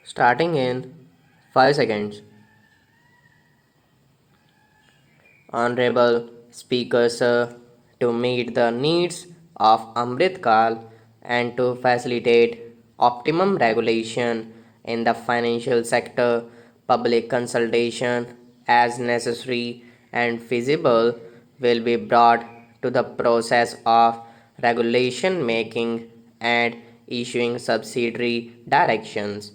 Starting in 5 seconds. Honorable Speaker Sir, to meet the needs of Amrit Kal and to facilitate optimum regulation in the financial sector, public consultation as necessary and feasible will be brought to the process of regulation making and issuing subsidiary directions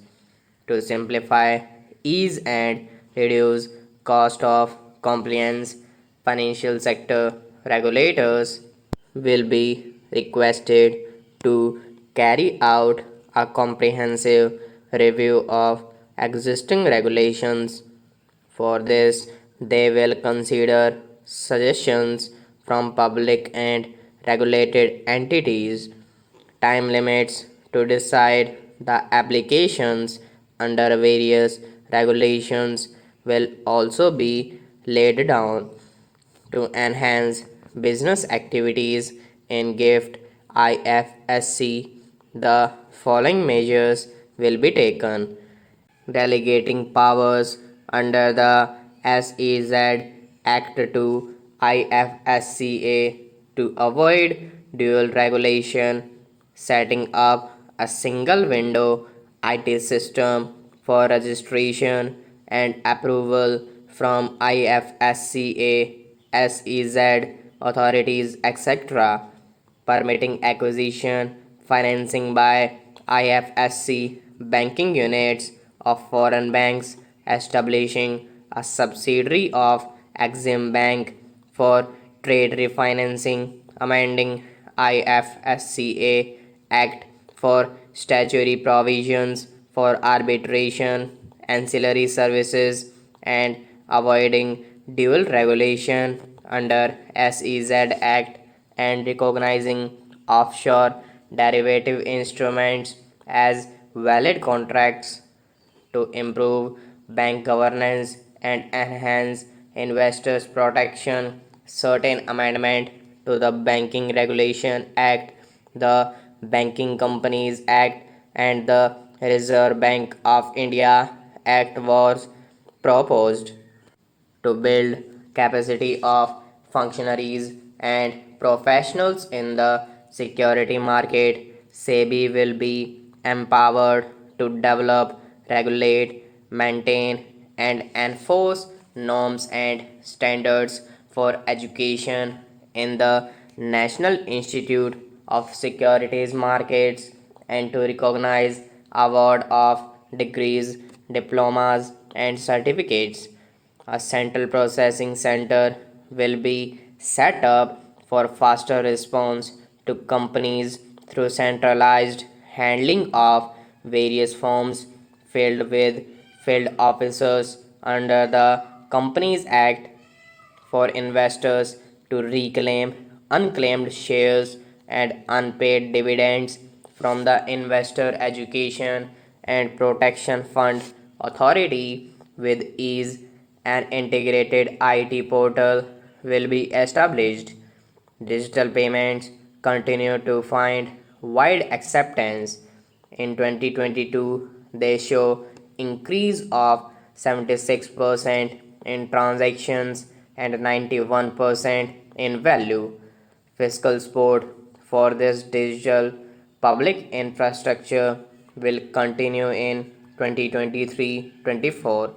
to simplify, ease and reduce cost of compliance. Financial sector regulators will be requested to carry out a comprehensive review of existing regulations. For this, they will consider suggestions from public and regulated entities, time limits to decide the applications under various regulations will also be laid down to enhance business activities in GIFT IFSC. The following measures will be taken: delegating powers under the SEZ Act to IFSCA to avoid dual regulation, setting up a single window IT system for registration and approval from IFSCA, SEZ authorities, etc., permitting acquisition, financing by IFSC banking units of foreign banks, establishing a subsidiary of Exim Bank for trade refinancing, amending IFSCA Act for statutory provisions for arbitration, ancillary services, and avoiding dual regulation under SEZ Act and recognizing offshore derivative instruments as valid contracts to improve bank governance and enhance investors' protection. Certain amendment to the Banking Regulation Act, the Banking Companies Act, and the Reserve Bank of India Act was proposed to build capacity of functionaries and professionals in the security market. SEBI will be empowered to develop, regulate, maintain, and enforce norms and standards for education in the National Institute of Securities Markets and to recognize award of degrees, diplomas, and certificates. A central processing center will be set up for faster response to companies through centralized handling of various forms filled with field officers under the Companies Act for investors to reclaim unclaimed shares and unpaid dividends from the Investor Education and Protection Fund Authority with ease. An integrated IT portal will be established. Digital payments continue to find wide acceptance. In 2022, they show increase of 76% in transactions and 91% in value. Fiscal support for this digital public infrastructure will continue in 2023-24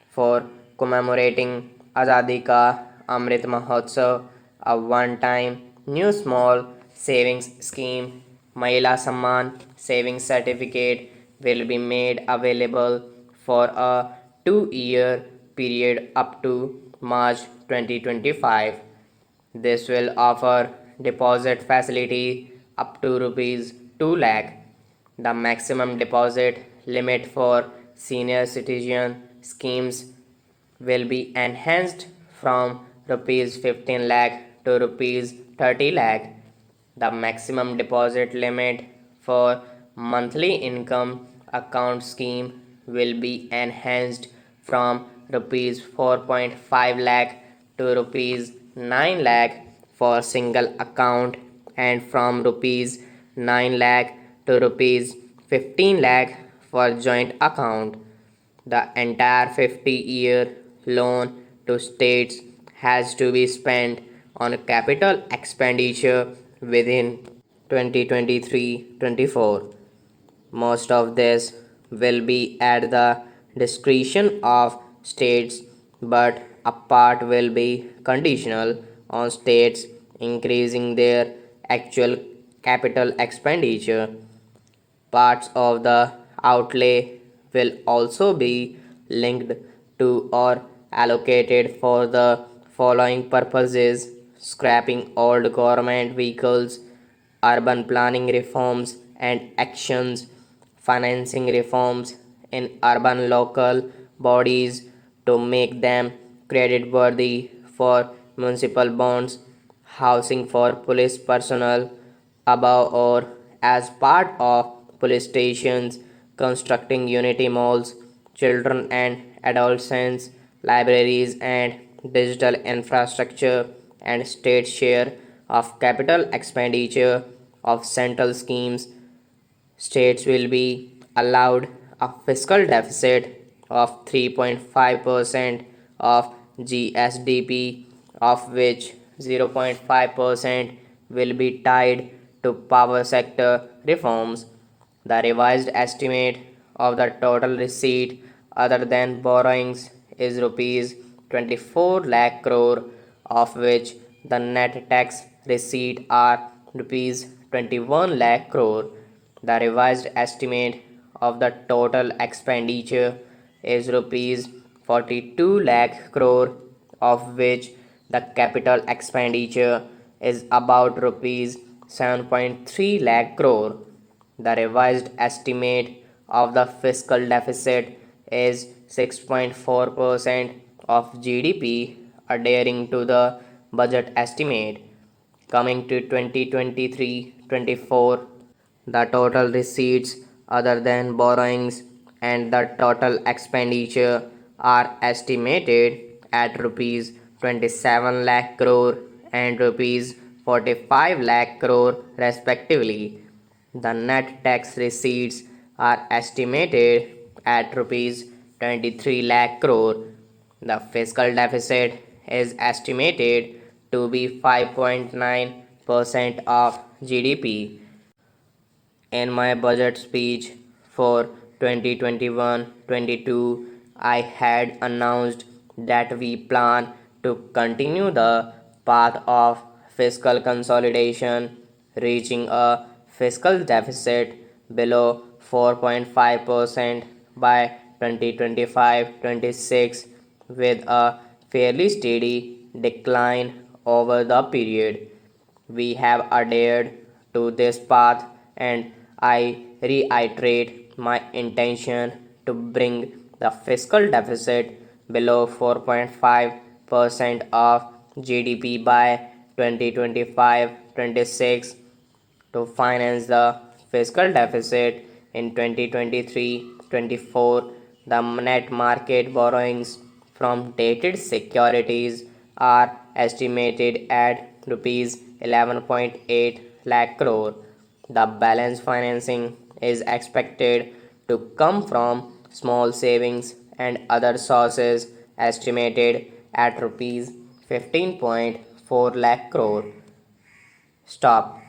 for commemorating Azadi Ka Amrit Mahotsav. A one-time new small savings scheme, Mahila Samman Savings Certificate, will be made available for a 2-year period up to March 2025. This will offer deposit facility up to rupees 2 lakh. The maximum deposit limit for senior citizen schemes will be enhanced from rupees 15 lakh to rupees 30 lakh. The maximum deposit limit for monthly income account scheme will be enhanced from rupees 4.5 lakh to rupees 9 lakh for single account and from rupees 9 lakh to rupees 15 lakh for joint account. The entire 50-year loan to states has to be spent on capital expenditure within 2023-24. Most of this will be at the discretion of states, but a part will be conditional on states increasing their actual capital expenditure. Parts of the outlay will also be linked to or allocated for the following purposes: scrapping old government vehicles, urban planning reforms and actions, financing reforms in urban local bodies to make them credit worthy for municipal bonds, housing for police personnel above or as part of police stations, constructing unity malls, children and adolescents, libraries and digital infrastructure, and state share of capital expenditure of central schemes. States will be allowed a fiscal deficit of 3.5% of GSDP, of which 0.5% will be tied to power sector reforms. The revised estimate of the total receipt other than borrowings is rupees 24 lakh crore, of which the net tax receipt are rupees 21 lakh crore. The revised estimate of the total expenditure is rupees 42 lakh crore, of which the capital expenditure is about rupees 7.3 lakh crore. The revised estimate of the fiscal deficit is 6.4% of GDP, adhering to the budget estimate. Coming to 2023-24, the total receipts other than borrowings and the total expenditure are estimated at rupees 27 lakh crore and rupees 45 lakh crore respectively. The net tax receipts are estimated at rupees 23 lakh crore. The fiscal deficit is estimated to be 5.9% of GDP. In my budget speech for 2021-22, I had announced that we plan to continue the path of fiscal consolidation, reaching a fiscal deficit below 4.5% by 2025-26, with a fairly steady decline over the period. We have adhered to this path, and I reiterate my intention to bring the fiscal deficit below 4.5% of GDP by 2025-26. To finance the fiscal deficit in 2023-24, the net market borrowings from dated securities are estimated at rupees 11.8 lakh crore. The balance financing is expected to come from small savings and other sources, estimated at rupees 15.4 lakh crore. Stop.